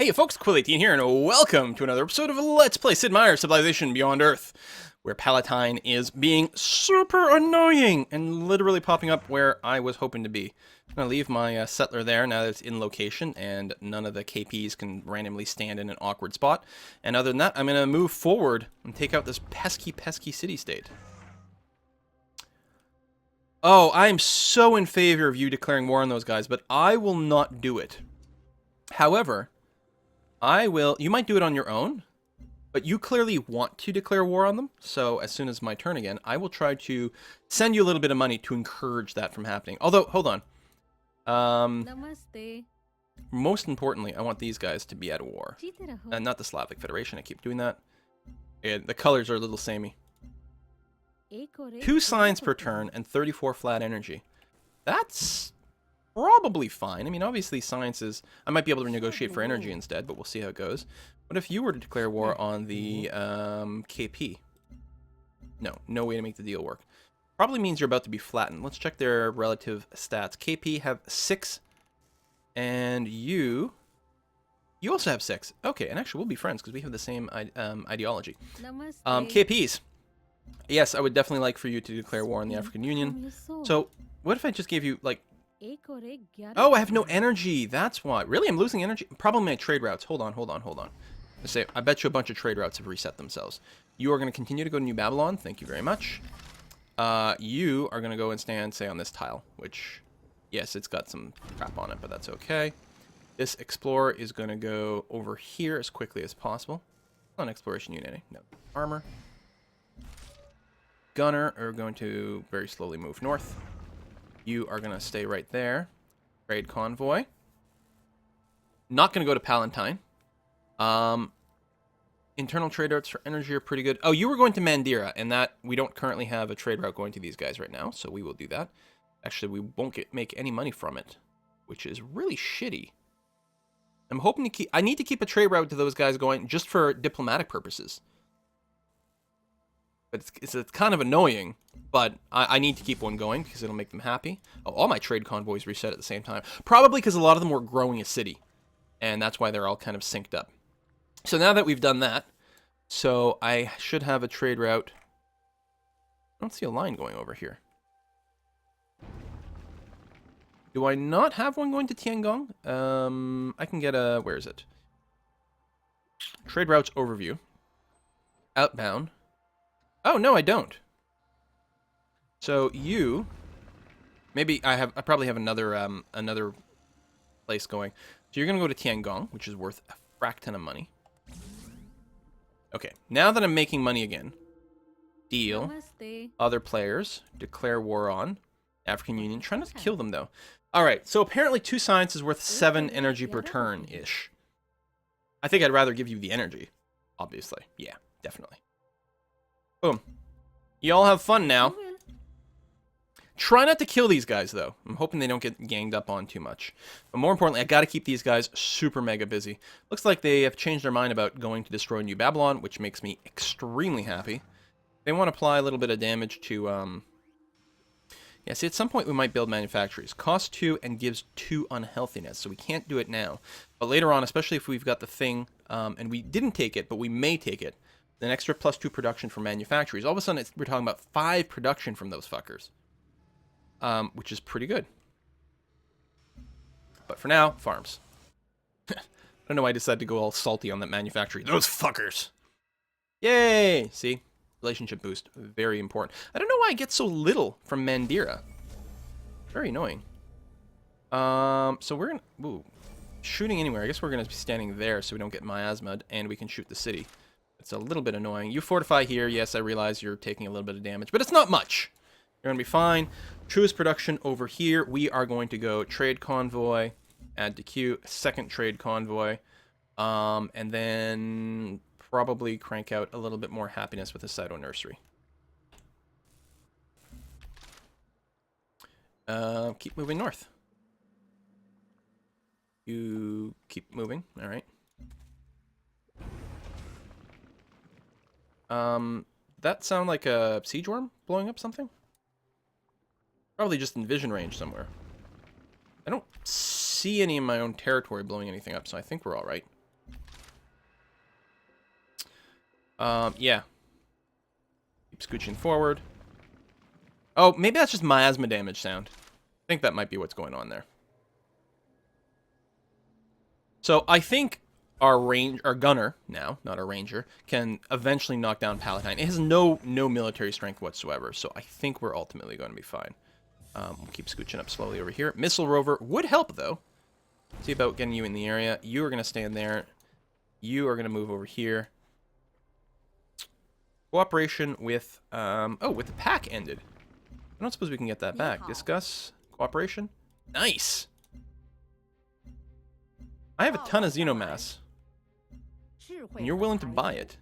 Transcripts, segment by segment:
Hey folks, Quill18 here, and welcome to another episode of Let's Play Sid Meier's Civilization Beyond Earth, where Palatine is being super annoying and literally popping up where I was hoping to be. I'm going to leave my settler there now that it's in location, and none of the KPs can randomly stand in an awkward spot. And other than that, I'm going to move forward and take out this pesky city-state. Oh, I am so in favor of you declaring war on those guys, but I will not do it. However, you might do it on your own, but you clearly want to declare war on them, so as soon as my turn again, I will try to send you a little bit of money to encourage that from happening. Although, hold on. Namaste. Most importantly, I want these guys to be at war. Not the Slavic Federation, I keep doing that. And the colors are a little samey. 2 signs per turn and 34 flat energy. That's probably fine. I mean, obviously science is... I might be able to negotiate for energy instead, but we'll see how it goes. What if you were to declare war on the KP? No way to make the deal work. Probably means you're about to be flattened. Let's check their relative stats. KP have 6, and you also have 6. Okay, and actually we'll be friends because we have the same ideology. KPs. Yes, I would definitely like for you to declare war on the African Union. So, what if I just gave you, like... Oh, I have no energy. That's why. Really? I'm losing energy? Probably my trade routes. Hold on. I bet you a bunch of trade routes have reset themselves. You are going to continue to go to New Babylon. Thank you very much. You are going to go and stand, say, on this tile, which, yes, it's got some crap on it, but that's okay. This explorer is going to go over here as quickly as possible. On exploration unit, no. Armor. Gunner are going to very slowly move north. You are going to stay right there. Trade convoy. Not going to go to Palatine. Internal trade routes for energy are pretty good. Oh, you were going to Mandira, and that we don't currently have a trade route going to these guys right now, so we will do that. Actually, we won't make any money from it, which is really shitty. I'm hoping to keep... I need to keep a trade route to those guys going just for diplomatic purposes. But it's kind of annoying, but I need to keep one going because it'll make them happy. Oh, all my trade convoys reset at the same time. Probably because a lot of them were growing a city, and that's why they're all kind of synced up. So now that we've done that, so I should have a trade route. I don't see a line going over here. Do I not have one going to Tiangong? I can get a... Where is it? Trade routes overview. Outbound. Oh, no, I don't. So you... Maybe I probably have another place going. So you're going to go to Tiangong, which is worth a frack ton of money. Okay, now that I'm making money again. Deal. Namaste. Other players. Declare war on. African Union. Try not to kill them, though. Alright, so apparently 2 science is worth 7 energy per turn-ish. I think I'd rather give you the energy. Obviously. Yeah, definitely. Boom. You all have fun now. Try not to kill these guys, though. I'm hoping they don't get ganged up on too much. But more importantly, I gotta keep these guys super mega busy. Looks like they have changed their mind about going to destroy New Babylon, which makes me extremely happy. They want to apply a little bit of damage to, Yeah, see, at some point we might build manufactories. Costs 2 and gives 2 unhealthiness, so we can't do it now. But later on, especially if we've got the thing, and we didn't take it, but we may take it, an extra +2 production for manufactories. All of a sudden, we're talking about 5 production from those fuckers. Which is pretty good. But for now, farms. I don't know why I decided to go all salty on that manufacturing. Those fuckers! Yay! See? Relationship boost. Very important. I don't know why I get so little from Mandira. Very annoying. So we're gonna... Ooh. Shooting anywhere. I guess we're gonna be standing there so we don't get miasma'd, and we can shoot the city. It's a little bit annoying. You fortify here. Yes, I realize you're taking a little bit of damage, but it's not much. You're going to be fine. Truest production over here. We are going to go trade convoy, add to queue, second trade convoy, and then probably crank out a little bit more happiness with the Cyto nursery. Keep moving north. You keep moving. All right. That sound like a siege worm blowing up something? Probably just in vision range somewhere. I don't see any in my own territory blowing anything up, so I think we're all right. Yeah. Keep scooching forward. Oh, maybe that's just miasma damage sound. I think that might be what's going on there. So I think our gunner now, not our ranger, can eventually knock down Palatine. It has no military strength whatsoever, so I think we're ultimately going to be fine. We'll keep scooching up slowly over here. Missile rover would help though. See about getting you in the area. You are going to stand there. You are going to move over here. Cooperation with with the pack ended. I don't suppose we can get that back. Discuss cooperation. Nice. I have a ton of Xenomass, and you're willing to buy it.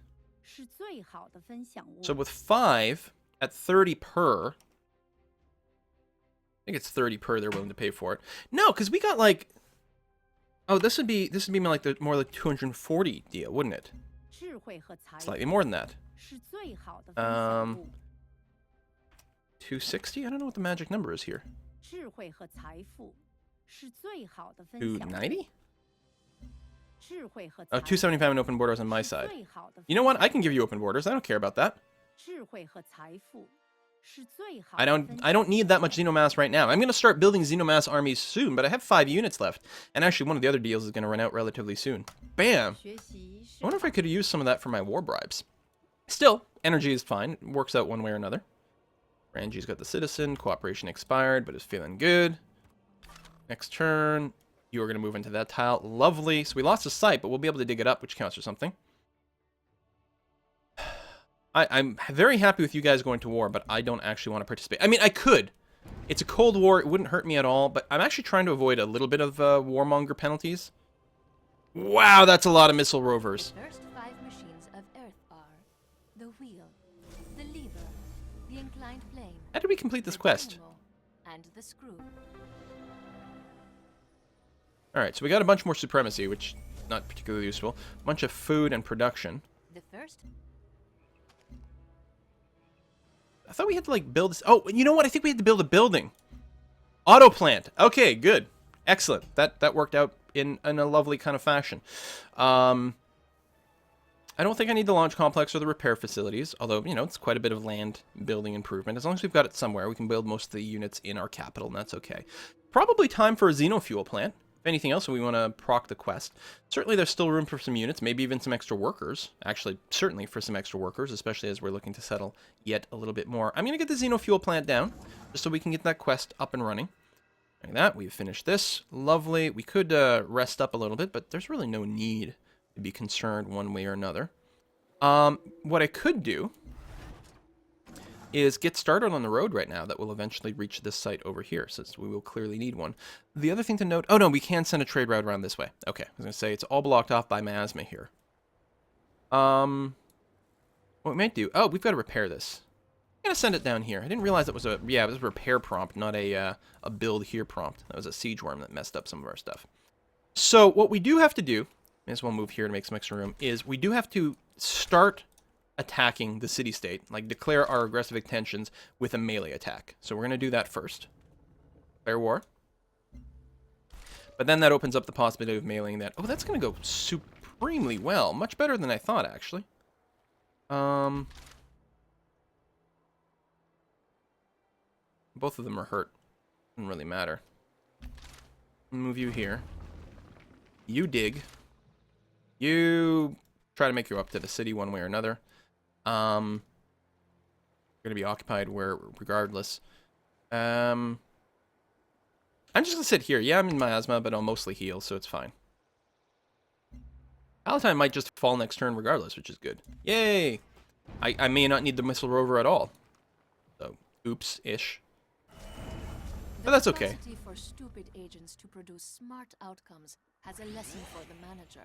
So with 5 at 30 per, I think it's 30 per. They're willing to pay for it. No, because we got like, oh, this would be more like 240 deal, wouldn't it? Slightly more than that. 260. I don't know what the magic number is here. 290. Oh, 275 in open borders on my side. You know what? I can give you open borders. I don't care about that. I don't need that much Xenomass right now. I'm going to start building Xenomass armies soon, but I have 5 units left. And actually, one of the other deals is going to run out relatively soon. Bam! I wonder if I could use some of that for my war bribes. Still, energy is fine. It works out one way or another. Ranji's got the citizen. Cooperation expired, but is feeling good. Next turn. You are going to move into that tile. Lovely. So we lost a site, but we'll be able to dig it up, which counts for something. I'm very happy with you guys going to war, but I don't actually want to participate. I mean, I could. It's a Cold War. It wouldn't hurt me at all, but I'm actually trying to avoid a little bit of warmonger penalties. Wow, that's a lot of missile rovers. First 5 machines of Earth are the wheel, the lever, the inclined plane. How did we complete this quest? And the screw. Alright, so we got a bunch more supremacy, which not particularly useful. A bunch of food and production. The first. I thought we had to, like, build this. Oh, you know what? I think we had to build a building. Auto plant. Okay, good. Excellent. That worked out in a lovely kind of fashion. I don't think I need the launch complex or the repair facilities, although, you know, it's quite a bit of land building improvement. As long as we've got it somewhere, we can build most of the units in our capital, and that's okay. Probably time for a xenofuel plant. If anything else, we want to proc the quest. Certainly there's still room for some units, maybe even some extra workers. Actually, certainly for some extra workers, especially as we're looking to settle yet a little bit more. I'm going to get the xenofuel plant down, just so we can get that quest up and running. Like that, we've finished this. Lovely. We could rest up a little bit, but there's really no need to be concerned one way or another. What I could do is get started on the road right now that will eventually reach this site over here, since we will clearly need one. The other thing to note... Oh, no, we can send a trade route around this way. Okay, I was going to say, it's all blocked off by miasma here. What we might do... Oh, we've got to repair this. I'm going to send it down here. I didn't realize it was a... Yeah, it was a repair prompt, not a build here prompt. That was a siege worm that messed up some of our stuff. So, what we do have to do... May as well move here to make some extra room, is we do have to start attacking the city-state, like declare our aggressive intentions with a melee attack. So we're going to do that first. Declare war. But then that opens up the possibility of meleeing that. Oh, that's going to go supremely well. Much better than I thought, actually. Both of them are hurt. Doesn't really matter. Move you here. You dig. You try to make your way up to the city one way or another. Going to be occupied where, regardless. I'm just going to sit here. Yeah, I'm in miasma, but I'll mostly heal, so it's fine. Palatine might just fall next turn regardless, which is good. Yay! I may not need the missile rover at all. So, oops-ish. But that's okay. The capacity for stupid agents to produce smart outcomes has a lesson for the manager.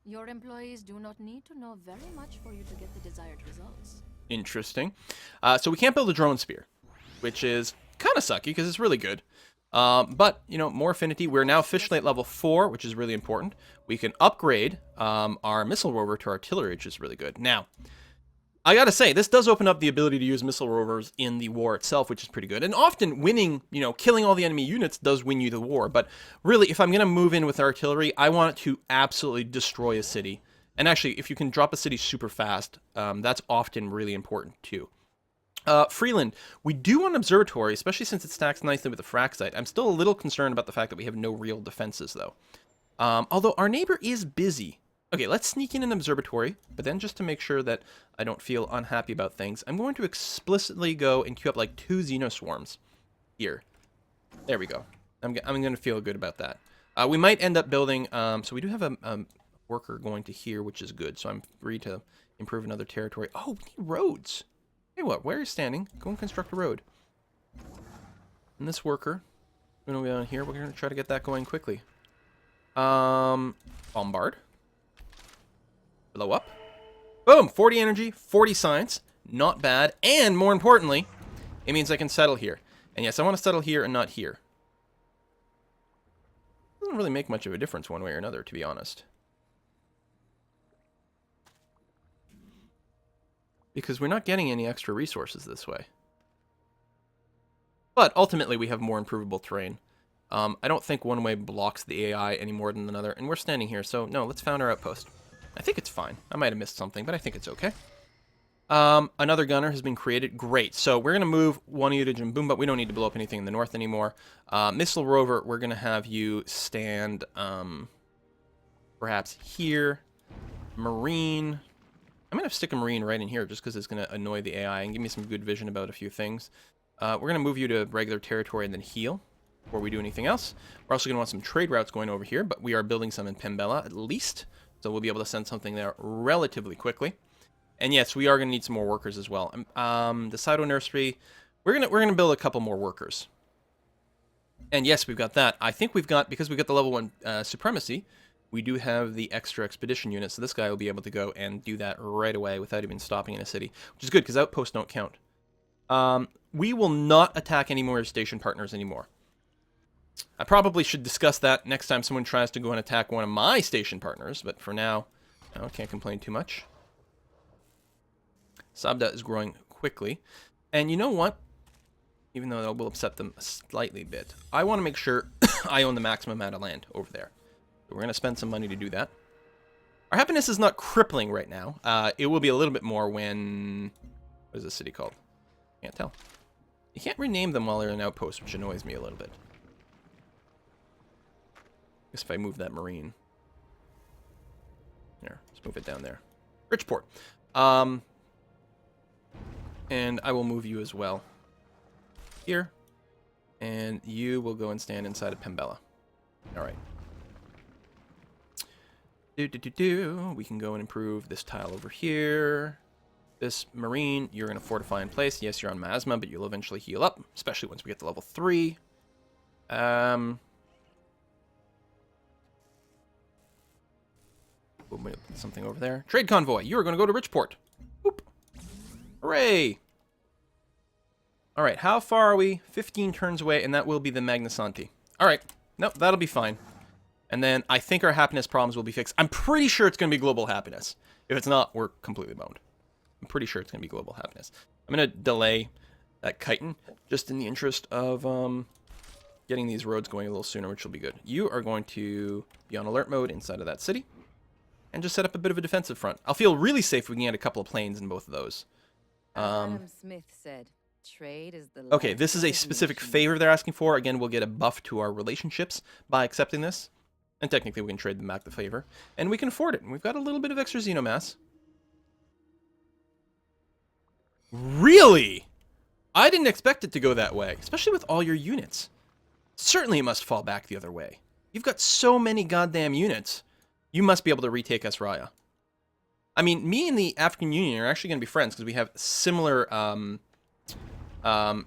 Your employees do not need to know very much for you to get the desired results. Interesting. So we can't build a drone spear, which is kind of sucky because it's really good. But, you know, more affinity. We're now officially at level 4, which is really important. We can upgrade our missile rover to artillery, which is really good. Now, I gotta say, this does open up the ability to use missile rovers in the war itself, which is pretty good. And often winning, you know, killing all the enemy units does win you the war. But really, if I'm gonna move in with artillery, I want it to absolutely destroy a city And actually, if you can drop a city super fast, that's often really important too. Freeland, we do want an observatory, especially since it stacks nicely with the frac site. I'm still a little concerned about the fact that we have no real defenses, though. Although our neighbor is busy. Okay, let's sneak in an observatory, but then just to make sure that I don't feel unhappy about things, I'm going to explicitly go and queue up like 2 Xenoswarms here. There we go. I'm going to feel good about that. We might end up building, so we do have a worker going to here, which is good, so I'm free to improve another territory. Oh, we need roads. Hey, what? Where are you standing? Go and construct a road. And this worker, we're going to go down here. We're going to try to get that going quickly. Bombard. Blow up. Boom! 40 energy, 40 science. Not bad. And more importantly, it means I can settle here. And yes, I want to settle here and not here. Doesn't really make much of a difference one way or another, to be honest. Because we're not getting any extra resources this way. But ultimately, we have more improvable terrain. I don't think one way blocks the AI any more than another. And we're standing here, so no, let's found our outpost. I think it's fine. I might have missed something, but I think it's okay. Another gunner has been created. Great. So we're going to move one of you to Jimboom, but we don't need to blow up anything in the north anymore. Missile rover, we're going to have you stand perhaps here. Marine. I'm going to stick a Marine right in here just because it's going to annoy the AI and give me some good vision about a few things. We're going to move you to regular territory and then heal before we do anything else. We're also going to want some trade routes going over here, but we are building some in Pembella at least. So we'll be able to send something there relatively quickly. And yes, we are going to need some more workers as well. The Cyto Nursery, we're gonna build a couple more workers. And yes, we've got that. I think we've got, because we've got the level 1 supremacy, we do have the extra expedition unit, so this guy will be able to go and do that right away without even stopping in a city, which is good because outposts don't count. We will not attack any more station partners anymore. I probably should discuss that next time someone tries to go and attack one of my station partners, but for now, I can't complain too much. Sabda is growing quickly, and you know what? Even though that will upset them a slightly bit, I want to make sure I own the maximum amount of land over there. So we're going to spend some money to do that. Our happiness is not crippling right now. It will be a little bit more when... What is this city called? Can't tell. You can't rename them while they're in an outpost, which annoys me a little bit. I guess if I move that marine. There, let's move it down there. Bridgeport. And I will move you as well. Here. And you will go and stand inside of Pembella. Alright. We can go and improve this tile over here. This marine, you're going to fortify in place. Yes, you're on Miasma, but you'll eventually heal up, especially once we get to level 3. We'll put something over there. Trade convoy, you're going to go to Richport. Boop. Hooray! Alright, how far are we? 15 turns away, and that will be the Magnasanti. Alright, nope, that'll be fine. And then I think our happiness problems will be fixed. I'm pretty sure it's going to be global happiness. If it's not, we're completely boned. I'm pretty sure it's going to be global happiness. I'm going to delay that chitin just in the interest of getting these roads going a little sooner, which will be good. You are going to be on alert mode inside of that city and just set up a bit of a defensive front. I'll feel really safe if we can get a couple of planes in both of those. Adam Smith said, "Trade is the." Okay, this is a specific favor they're asking for. Again, we'll get a buff to our relationships by accepting this. And technically, we can trade them back the favor. And we can afford it. And we've got a little bit of extra xenomass. Really? I didn't expect it to go that way, especially with all your units. Certainly it must fall back the other way. You've got so many goddamn units. You must be able to retake Esraya. I mean, me and the African Union are actually going to be friends because we have similar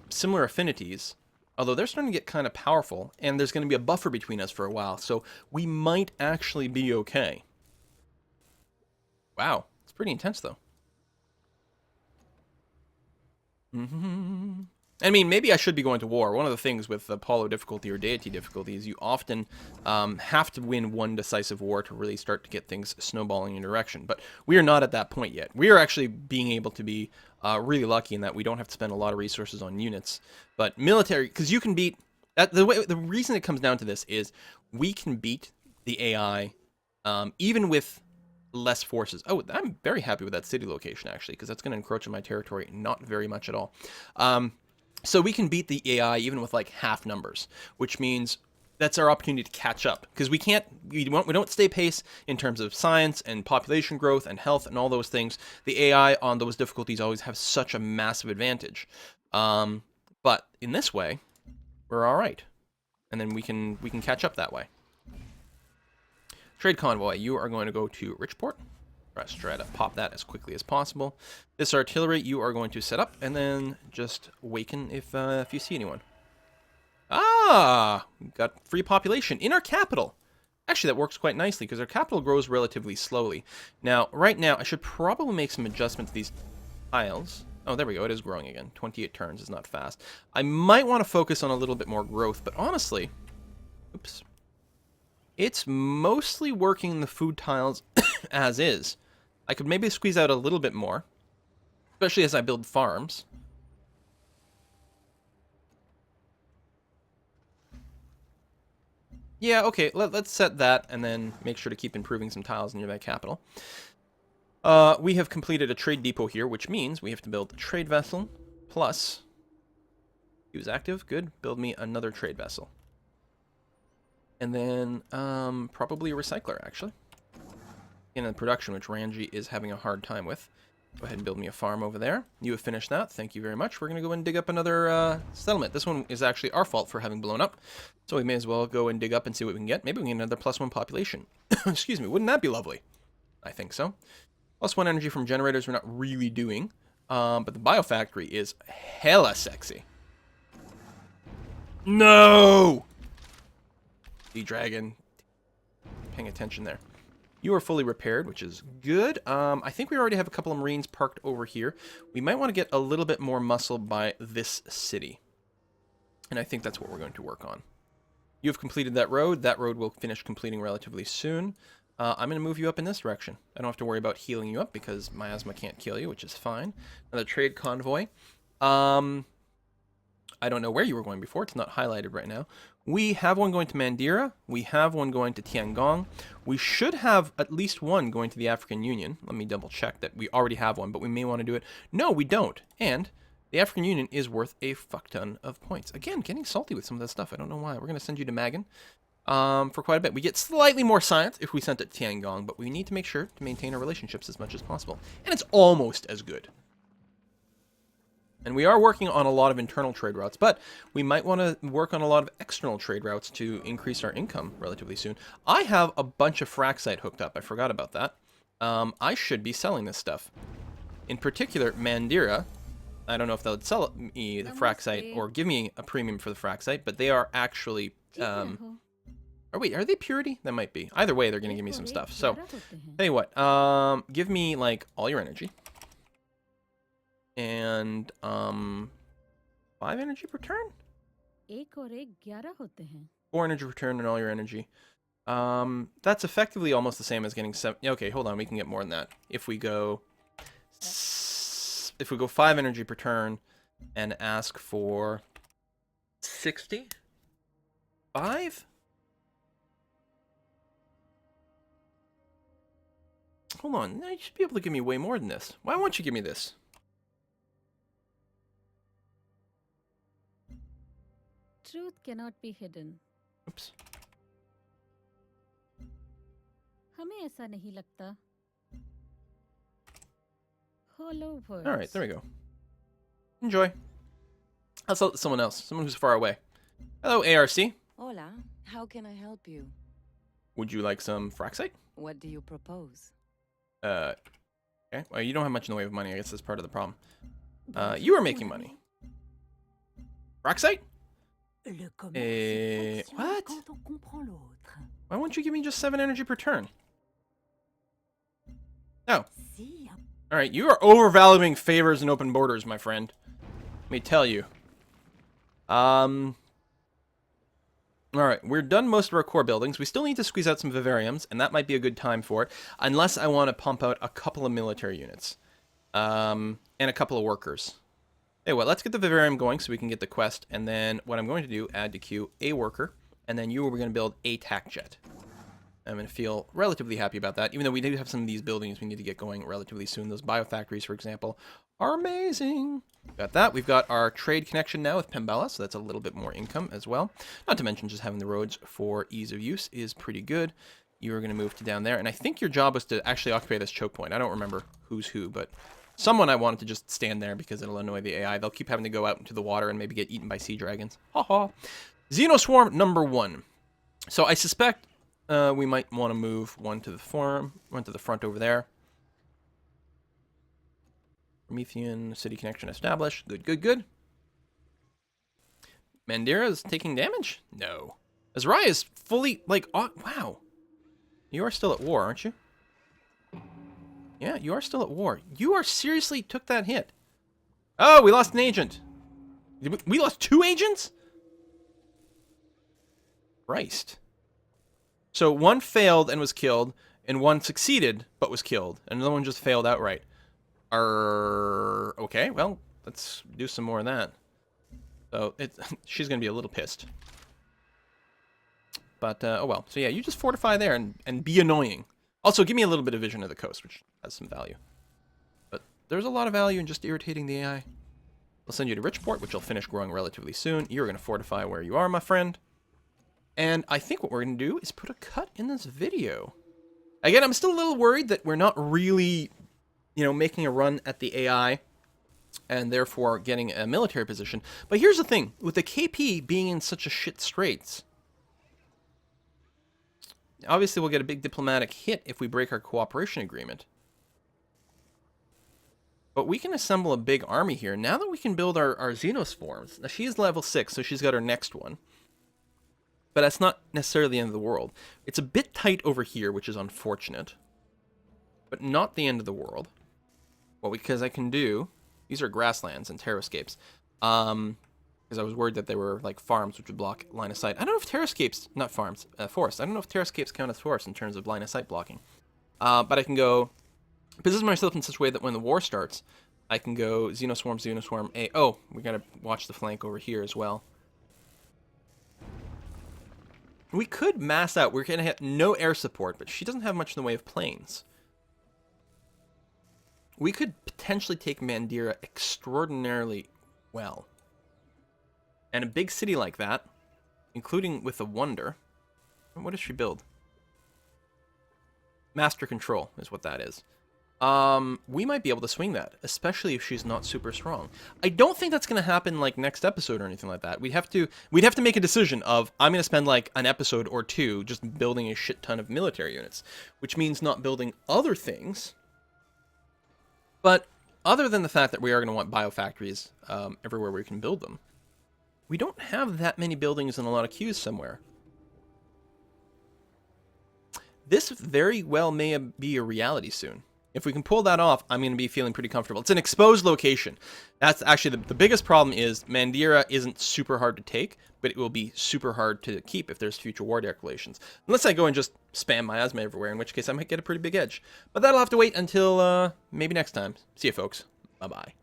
similar affinities. Although they're starting to get kind of powerful, and there's going to be a buffer between us for a while, so we might actually be okay. Wow, it's pretty intense, though. I mean, maybe I should be going to war. One of the things with Apollo difficulty or deity difficulty is you often have to win one decisive war to really start to get things snowballing in your direction. But we are not at that point yet. We are actually being able to be really lucky in that we don't have to spend a lot of resources on units. But military, because you can beat... The reason it comes down to this is we can beat the AI even with less forces. Oh, I'm very happy with that city location, actually, because that's going to encroach on my territory not very much at all. So we can beat the AI even with like half numbers, which means that's our opportunity to catch up, because we don't stay pace in terms of science and population growth and health and all those things. The AI on those difficulties always have such a massive advantage. But in this way, we're all right, and then we can catch up that way. Trade convoy, you are going to go to Richport. Let's try to pop that as quickly as possible. This artillery, you are going to set up, and then just waken if you see anyone. Ah, we've got free population in our capital. Actually, that works quite nicely because our capital grows relatively slowly. Now, right now, I should probably make some adjustments to these tiles. Oh, there we go. It is growing again. 28 turns is not fast. I might want to focus on a little bit more growth, but honestly, oops, it's mostly working the food tiles as is. I could maybe squeeze out a little bit more, especially as I build farms. Yeah, okay, let's set that and then make sure to keep improving some tiles near that capital. We have completed a trade depot here, which means we have to build a trade vessel plus... Use active, good. Build me another trade vessel. And then probably a recycler, actually. In the production, which Ranji is having a hard time with. Go ahead and build me a farm over there. You have finished that. Thank you very much. We're going to go and dig up another settlement. This one is actually our fault for having blown up. So we may as well go and dig up and see what we can get. Maybe we can get another +1 population. Excuse me. Wouldn't that be lovely? I think so. +1 energy from generators we're not really doing. But the biofactory is hella sexy. No! D-Dragon. Paying attention there. You are fully repaired, which is good. I think we already have a couple of Marines parked over here. We might want to get a little bit more muscle by this city. And I think that's what we're going to work on. You have completed that road. That road will finish completing relatively soon. I'm going to move you up in this direction. I don't have to worry about healing you up because miasma can't kill you, which is fine. Another trade convoy. I don't know where you were going before. It's not highlighted right now. We have one going to Mandira. We have one going to Tiangong. We should have at least one going to the African Union. Let me double check that we already have one, but we may want to do it. No, we don't. And the African Union is worth a fuck ton of points. Again, getting salty with some of that stuff. I don't know why. We're going to send you to Magan for quite a bit. We get slightly more science if we sent it to Tiangong, but we need to make sure to maintain our relationships as much as possible. And it's almost as good. And we are working on a lot of internal trade routes, but we might want to work on a lot of external trade routes to increase our income relatively soon. I have a bunch of Fraxite hooked up. I forgot about that. I should be selling this stuff. In particular, Mandira. I don't know if they'll sell me the Fraxite or give me a premium for the Fraxite, but they are actually... or wait, are they purity? That might be. Either way, they're going to give me some stuff. So, tell you what. Give me, like, all your energy. And 5 energy per turn? 4 energy per turn and all your energy. That's effectively almost the same as getting 7. Okay, hold on, we can get more than that. If we go 5 energy per turn and ask for 60? 5? Hold on, you should be able to give me way more than this. Why won't you give me this? Truth cannot be hidden. Oops. हमें ऐसा नहीं लगता. Hollow words. All right, there we go. Enjoy. I'll sell it to someone else, someone who's far away. Hello, ARC. Hola, how can I help you? Would you like some Fraxite? What do you propose? Okay. Well, you don't have much in the way of money. I guess that's part of the problem. You are making money. Fraxite? What? Why won't you give me just 7 energy per turn? Oh. Alright, you are overvaluing favors and open borders, my friend. Let me tell you. Alright, we're done most of our core buildings. We still need to squeeze out some vivariums, and that might be a good time for it. Unless I want to pump out a couple of military units. And a couple of workers. Anyway, let's get the vivarium going so we can get the quest. And then what I'm going to do, add to queue a worker. And then you are going to build a tac jet. I'm going to feel relatively happy about that, even though we do have some of these buildings we need to get going relatively soon. Those biofactories, for example, are amazing. Got that. We've got our trade connection now with Pembella, so that's a little bit more income as well. Not to mention just having the roads for ease of use is pretty good. You are going to move to down there, and I think your job was to actually occupy this choke point. I don't remember who's who, but someone I wanted to just stand there because it'll annoy the AI. They'll keep having to go out into the water and maybe get eaten by sea dragons. Ha ha. Xenoswarm number 1. So I suspect we might want to move one to the front over there. Promethean city connection established. Good, good, good. Mandira is taking damage? No. Azrai is fully, like, oh, wow. You are still at war, aren't you? Yeah, you are still at war. You are seriously took that hit. Oh, we lost an agent. We lost 2 agents? Christ. So one failed and was killed, and one succeeded but was killed, and another one just failed outright. Okay, well, let's do some more of that. So she's going to be a little pissed. But, oh well. So yeah, you just fortify there and be annoying. Also, give me a little bit of vision of the coast, which has some value. But there's a lot of value in just irritating the AI. I'll send you to Richport, which will finish growing relatively soon. You're going to fortify where you are, my friend. And I think what we're going to do is put a cut in this video. Again, I'm still a little worried that we're not really, you know, making a run at the AI and therefore getting a military position. But here's the thing. With the KP being in such a shit straits, obviously we'll get a big diplomatic hit if we break our cooperation agreement. But we can assemble a big army here. Now that we can build our Xenoswarms. Now, she is level 6, so she's got her next one. But that's not necessarily the end of the world. It's a bit tight over here, which is unfortunate. But not the end of the world. Well, because I can do... These are grasslands and terrascapes. Because I was worried that they were like farms, which would block line of sight. I don't know if terrascapes... Not farms. Forests. I don't know if terrascapes count as forests in terms of line of sight blocking. But I can go... Position myself in such a way that when the war starts, I can go Xenoswarm, Xenoswarm, A... Oh, we gotta watch the flank over here as well. We could mass out. We're going to have no air support, but she doesn't have much in the way of planes. We could potentially take Mandira extraordinarily well. And a big city like that, including with a wonder... What does she build? Master Control is what that is. We might be able to swing that, especially if she's not super strong. I don't think that's going to happen like next episode or anything like that. We'd have to make a decision of, I'm going to spend like an episode or 2 just building a shit ton of military units, which means not building other things. But other than the fact that we are going to want biofactories everywhere we can build them, we don't have that many buildings and a lot of queues somewhere. This very well may be a reality soon. If we can pull that off, I'm going to be feeling pretty comfortable. It's an exposed location. That's actually the biggest problem is Mandira isn't super hard to take, but it will be super hard to keep if there's future war declarations. Unless I go and just spam miasma everywhere, in which case I might get a pretty big edge. But that'll have to wait until maybe next time. See you, folks. Bye-bye.